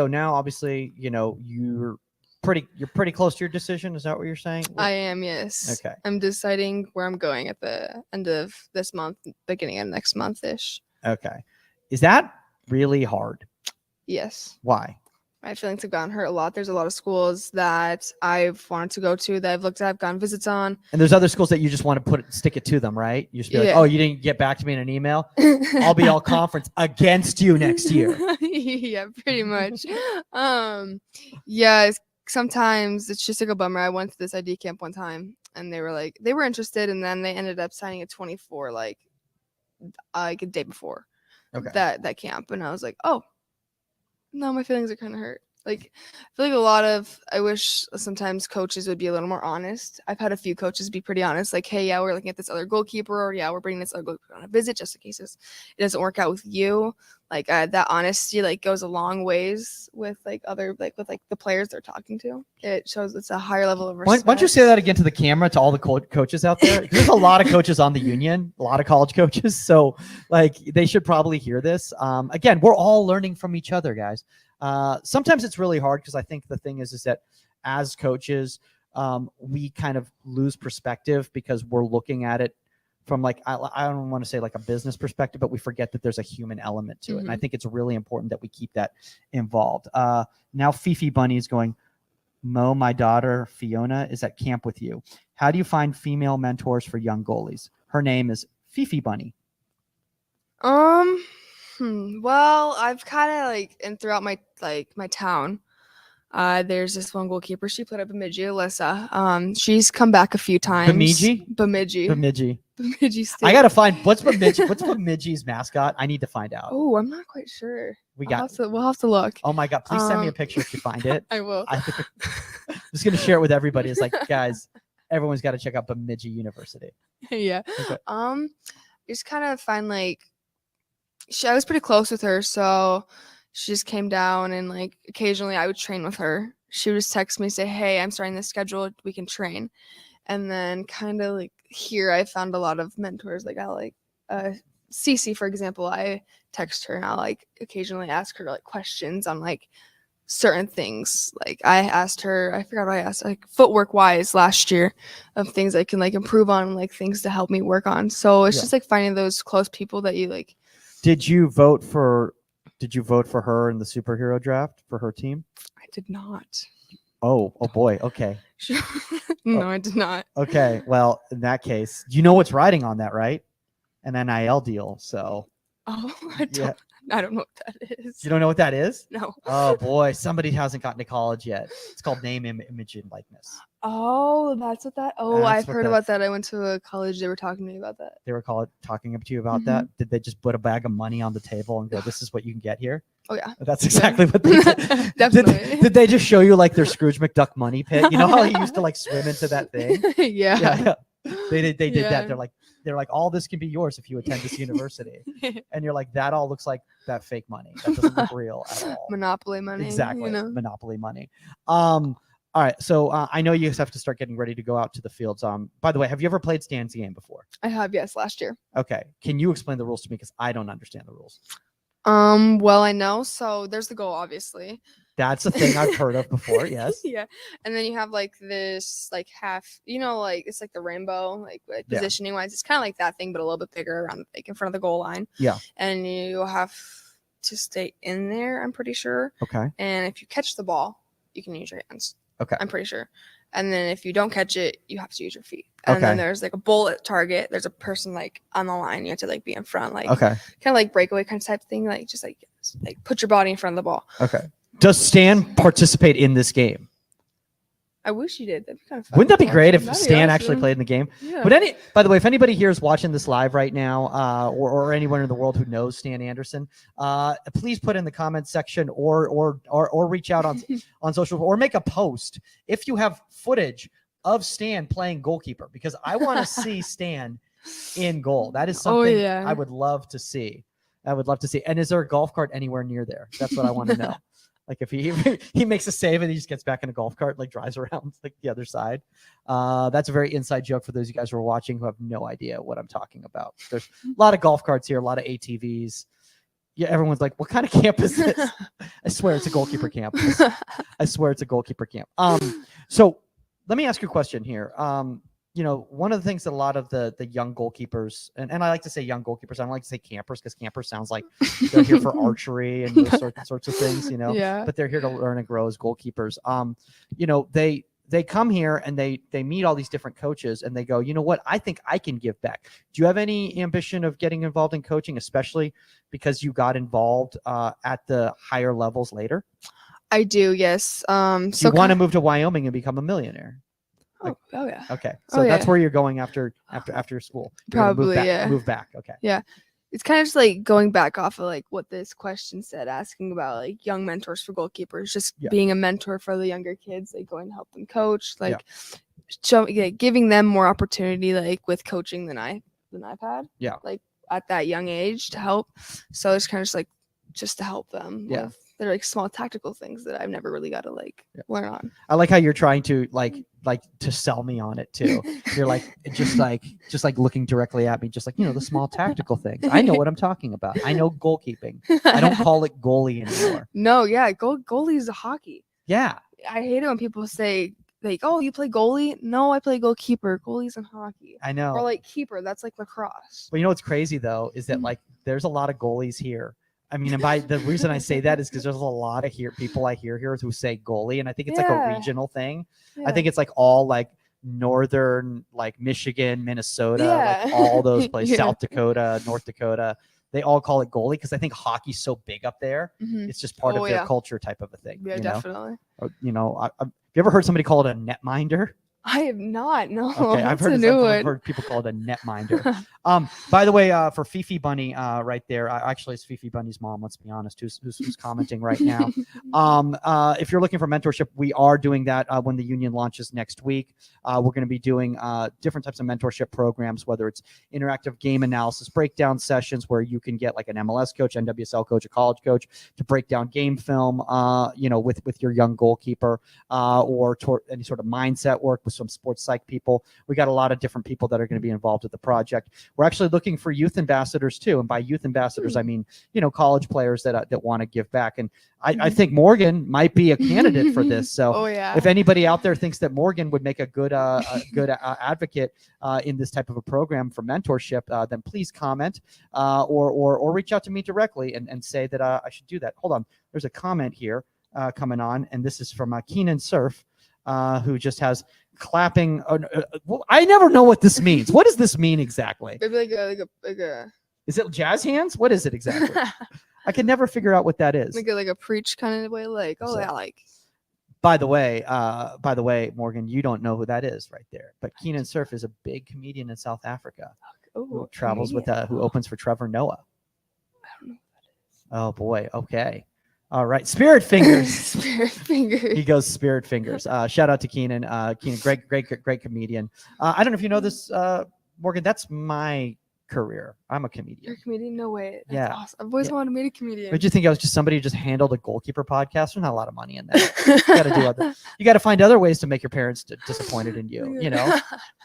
now obviously, you're pretty close to your decision. Is that what you're saying? I am, yes. Okay. I'm deciding where I'm going at the end of this month, beginning of next month-ish. Okay. Is that really hard? Yes. Why? My feelings have gotten hurt a lot. There's a lot of schools that I've wanted to go to that I've looked at, I've gone visits on. And there's other schools that you just want to stick it to them, right? You just be like, oh, you didn't get back to me in an email? I'll be all conference against you next year. Yeah, pretty much. Yeah, sometimes it's just like a bummer. I went to this ID camp one time and they were interested, and then they ended up signing a 24 like a day before that camp. And I was like, oh, no, my feelings are kind of hurt. Like, I feel like I wish sometimes coaches would be a little more honest. I've had a few coaches be pretty honest, like, hey, yeah, we're looking at this other goalkeeper, or yeah, we're bringing this other goalkeeper on a visit just in case it doesn't work out with you. Like, that honesty, like, goes a long ways with, like, the players they're talking to. It shows it's a higher level of respect. Why don't you say that again to the camera, to all the coaches out there? 'Cause there's a lot of coaches on the union, a lot of college coaches. So, like, they should probably hear this. Again, we're all learning from each other, guys. Sometimes it's really hard because I think the thing is that as coaches, we kind of lose perspective because we're looking at it from like, I don't want to say like a business perspective, but we forget that there's a human element to it. And I think it's really important that we keep that involved. Now Fifi Bunny is going, Mo, my daughter Fiona is at camp with you. How do you find female mentors for young goalies? Her name is Fifi Bunny. Well, I've kind of and throughout my town, there's this one goalkeeper. She played up Bemidji, Alyssa. She's come back a few times. Bemidji. State. I gotta find what's Bemidji's mascot. I need to find out. Oh, I'm not quite sure. We'll have to look. Oh my God! Please send me a picture if you find it. I will. I'm just gonna share it with everybody. It's like, guys, everyone's got to check out Bemidji University. Yeah. Okay. Just kind of find I was pretty close with her, so she just came down and occasionally I would train with her. She would just text me, say, hey, I'm starting this schedule, we can train. And then kind of here I found a lot of mentors. Cece, for example, I text her and I'll occasionally ask her questions on certain things. I asked her, I forgot what I asked, footwork wise last year, of things I can improve on, things to help me work on. So it's just finding those close people that you Did you vote for her in the superhero draft for her team? I did not. Oh boy. Okay. No, I did not. Okay. Well, in that case, you know what's riding on that, right? An NIL deal. So. Oh, I don't know what that is. You don't know what that is? No. Oh boy, somebody hasn't gotten to college yet. It's called name, image, and likeness. Oh, that's what that. Oh, I've heard about that. I went to a college. They were talking to me about that. They were talking to you about that. Did they just put a bag of money on the table and go, "This is what you can get here"? Oh yeah. That's exactly what they did. Definitely. Did they just show you their Scrooge McDuck money pit? You know how he used to swim into that thing? Yeah. They did that. They're like, all this can be yours if you attend this university. And you're like, that all looks like that fake money. That doesn't look real at all. Monopoly money. Exactly. Monopoly money. All right. So I know you have to start getting ready to go out to the fields. By the way, have you ever played Stan's game before? I have, yes, last year. Okay. Can you explain the rules to me? Because I don't understand the rules. Well, I know. So there's the goal, obviously. That's a thing I've heard of before. Yes. Yeah. And then you have this half, it's the rainbow, positioning wise. It's kind of like that thing, but a little bit bigger around in front of the goal line. Yeah. And you have to stay in there, I'm pretty sure. Okay. And if you catch the ball, you can use your hands. Okay. I'm pretty sure. And then if you don't catch it, you have to use your feet. And then there's a bullet target. There's a person on the line. You have to be in front, kind of breakaway kind of type thing. Just put your body in front of the ball. Okay. Does Stan participate in this game? I wish you did. That'd be kind of fun. Wouldn't that be great if Stan actually played in the game? Yeah. By the way, if anybody here is watching this live right now, or anyone in the world who knows Stan Anderson, please put in the comments section or reach out on social, or make a post if you have footage of Stan playing goalkeeper, because I want to see Stan in goal. That is something I would love to see. And is there a golf cart anywhere near there? That's what I want to know. Like if he makes a save and he just gets back in a golf cart, like drives around like the other side. That's a very inside joke for those of you guys who are watching who have no idea what I'm talking about. There's a lot of golf carts here, a lot of ATVs. Yeah, everyone's like, what kind of camp is this? I swear it's a goalkeeper camp. I swear it's a goalkeeper camp. So let me ask you a question here. One of the things that a lot of the young goalkeepers, and I like to say young goalkeepers, I don't like to say campers because campers sounds like they're here for archery and those sorts of things, Yeah. but they're here to learn and grow as goalkeepers. They come here and they meet all these different coaches and they go, you know what, I think I can give back. Do you have any ambition of getting involved in coaching, especially because you got involved at the higher levels later? I do, yes. So you want to move to Wyoming and become a millionaire? Oh yeah. Okay, so that's where you're going after school. You're Probably, move back. Okay. Yeah. It's kind of just like going back off of like what this question said, asking about like young mentors for goalkeepers, just being a mentor for the younger kids, like going to help them coach, like giving them more opportunity, like with coaching than I've had. Yeah. Like at that young age to help. So it's kind of just to help them. Yeah. With, they're like small tactical things that I've never really got to learn on. I like how you're trying to like to sell me on it too. You're like just like looking directly at me, just like, the small tactical things. I know what I'm talking about. I know goalkeeping. I don't call it goalie anymore. No, yeah, goalie is a hockey. Yeah. I hate it when people say like, oh, you play goalie? No, I play goalkeeper. Goalie's in hockey. I know. Or like keeper, that's like lacrosse. Well, what's crazy though is that like there's a lot of goalies here. I mean, and the reason I say that is because there's a lot of people I hear here who say goalie, and I think it's like a regional thing. Yeah. I think it's like all like northern, like Michigan, Minnesota, like all those places, South Dakota, North Dakota. They all call it goalie because I think hockey's so big up there. Mm-hmm. It's just part of their culture type of a thing. Yeah, definitely. Or, have you ever heard somebody call it a netminder? I have not. No. Okay, I've heard people call it a netminder. By the way, for Fifi Bunny, right there, actually it's Fifi Bunny's mom. Let's be honest, who's commenting right now. If you're looking for mentorship, we are doing that when the union launches next week. We're going to be doing different types of mentorship programs, whether it's interactive game analysis breakdown sessions where you can get like an MLS coach, NWSL coach, a college coach to break down game film, with your young goalkeeper, or any sort of mindset work with some sports psych people. We got a lot of different people that are going to be involved with the project. We're actually looking for youth ambassadors too. And by youth ambassadors, I mean, college players that want to give back. And I think Morgan might be a candidate for this. So if anybody out there thinks that Morgan would make a good advocate in this type of a program for mentorship, then please comment or reach out to me directly and say that I should do that. Hold on. There's a comment here coming on, and this is from Keenan Surf, who just has clapping. I never know what this means. What does this mean exactly? Maybe like a Is it jazz hands? What is it exactly? I can never figure out what that is. Like a preach kind of way, like, oh, yeah, like. By the way, Morgan, you don't know who that is right there. But Keenan Surf is a big comedian in South Africa who travels who opens for Trevor Noah. I don't know who that is. Oh boy. Okay. All right. Spirit fingers. Spirit fingers. He goes spirit fingers. Shout out to Keenan. Keenan, great comedian. I don't know if you know this, Morgan. That's my career. I'm a comedian. You're a comedian? No way. That's awesome. I've always wanted to meet a comedian. Did you think I was just somebody who just handled a goalkeeper podcast? There's not a lot of money in that. You got to find other ways to make your parents disappointed in you,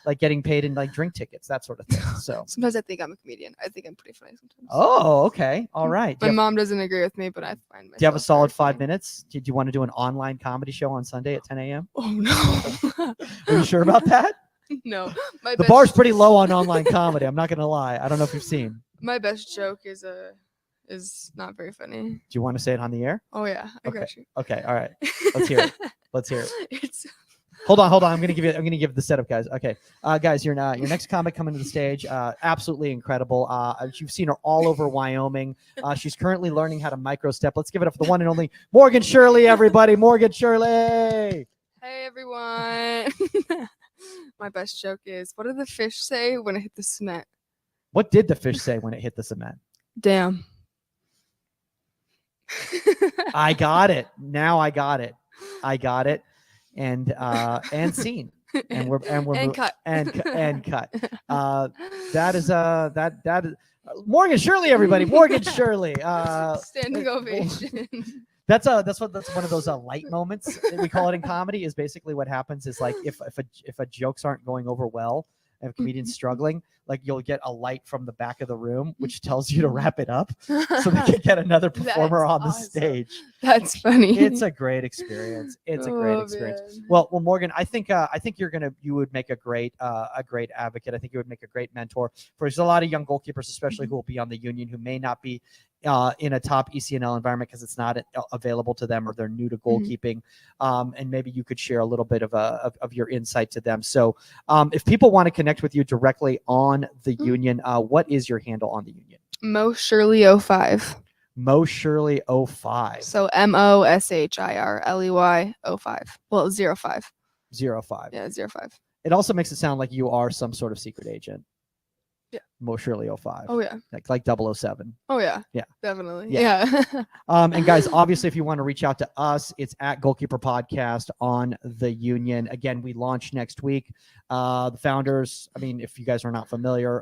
like getting paid in like drink tickets, that sort of thing. So sometimes I think I'm a comedian. I think I'm pretty funny sometimes. Oh, okay. All right. My mom doesn't agree with me, but I find myself. Do you have a solid 5 minutes? Do you want to do an online comedy show on Sunday at 10 a.m.? Oh, no. Are you sure about that? No. The bar's pretty low on online comedy. I'm not going to lie. I don't know if you've seen. My best joke is not very funny. Do you want to say it on the air? Oh, yeah. I got you. Okay. All right. Let's hear it. Hold on. I'm going to give the setup, guys. Okay. Guys, your next comic coming to the stage. Absolutely incredible. You've seen her all over Wyoming. She's currently learning how to micro step. Let's give it up for the one and only Morgan Shirley, everybody. Morgan Shirley. Hey, everyone. My best joke is, what did the fish say when it hit the cement? What did the fish say when it hit the cement? Damn. I got it. Now I got it. And scene. And we're and cut. And cut. That is Morgan Shirley, everybody. Morgan Shirley. Standing ovation. That's one of those light moments that we call it in comedy. Is basically what happens is like if a jokes aren't going over well, and a comedian's struggling, like you'll get a light from the back of the room, which tells you to wrap it up, so they can get another performer That's on the awesome. stage. That's funny. It's a great experience. It's a great Oh, experience. man. Well, Morgan, I think you would make a great advocate. I think you would make a great mentor for there's a lot of young goalkeepers, especially who will be on the Union, who may not be in a top ECNL environment because it's not available to them, or they're new to goalkeeping. And maybe you could share a little bit of your insight to them. So if people want to connect with you directly on the Union, what is your handle on the Union? Mo Shirley 05. Mo Shirley 05. So MOSHIRLEY 05. Well, 05. 05. Yeah, 05. It also makes it sound like you are some sort of secret agent. Yeah. Mo Shirley 05. Oh yeah. Like 007. Oh yeah. Yeah. Definitely. Yeah. Yeah. And guys, obviously, if you want to reach out to us, it's at Goalkeeper Podcast on the Union. Again, we launch next week. The founders, I mean, if you guys are not familiar,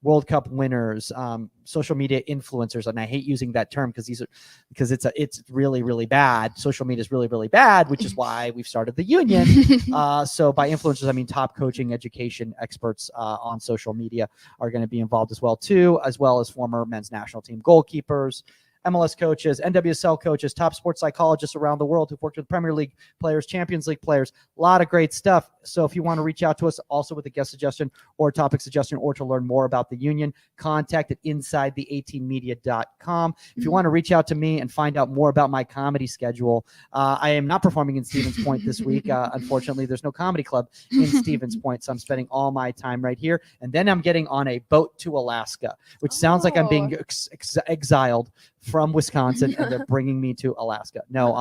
World Cup winners, social media influencers, and I hate using that term because it's really, really bad. Social media is really, really bad, which is why we've started the Union. So by influencers, I mean top coaching, education experts on social media are going to be involved as well as former men's national team goalkeepers, MLS coaches, NWSL coaches, top sports psychologists around the world who've worked with Premier League players, Champions League players, a lot of great stuff. So if you want to reach out to us also with a guest suggestion or topic suggestion, or to learn more about the Union, contact at insidethe18media.com. If you want to reach out to me and find out more about my comedy schedule, I am not performing in Stevens Point this week. Unfortunately, there's no comedy club in Stevens Point, so I'm spending all my time right here. And then I'm getting on a boat to Alaska, which sounds like I'm being exiled from Wisconsin, and they're bringing me to Alaska. No,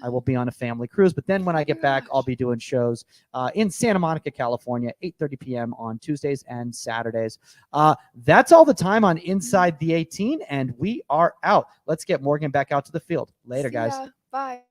I will be on a family cruise, but then when I get back, I'll be doing shows in Santa Monica, California, 8:30 p.m. on Tuesdays and Saturdays. That's all the time on Inside the 18, and we are out. Let's get Morgan back out to the field. Later, See guys. ya. Bye.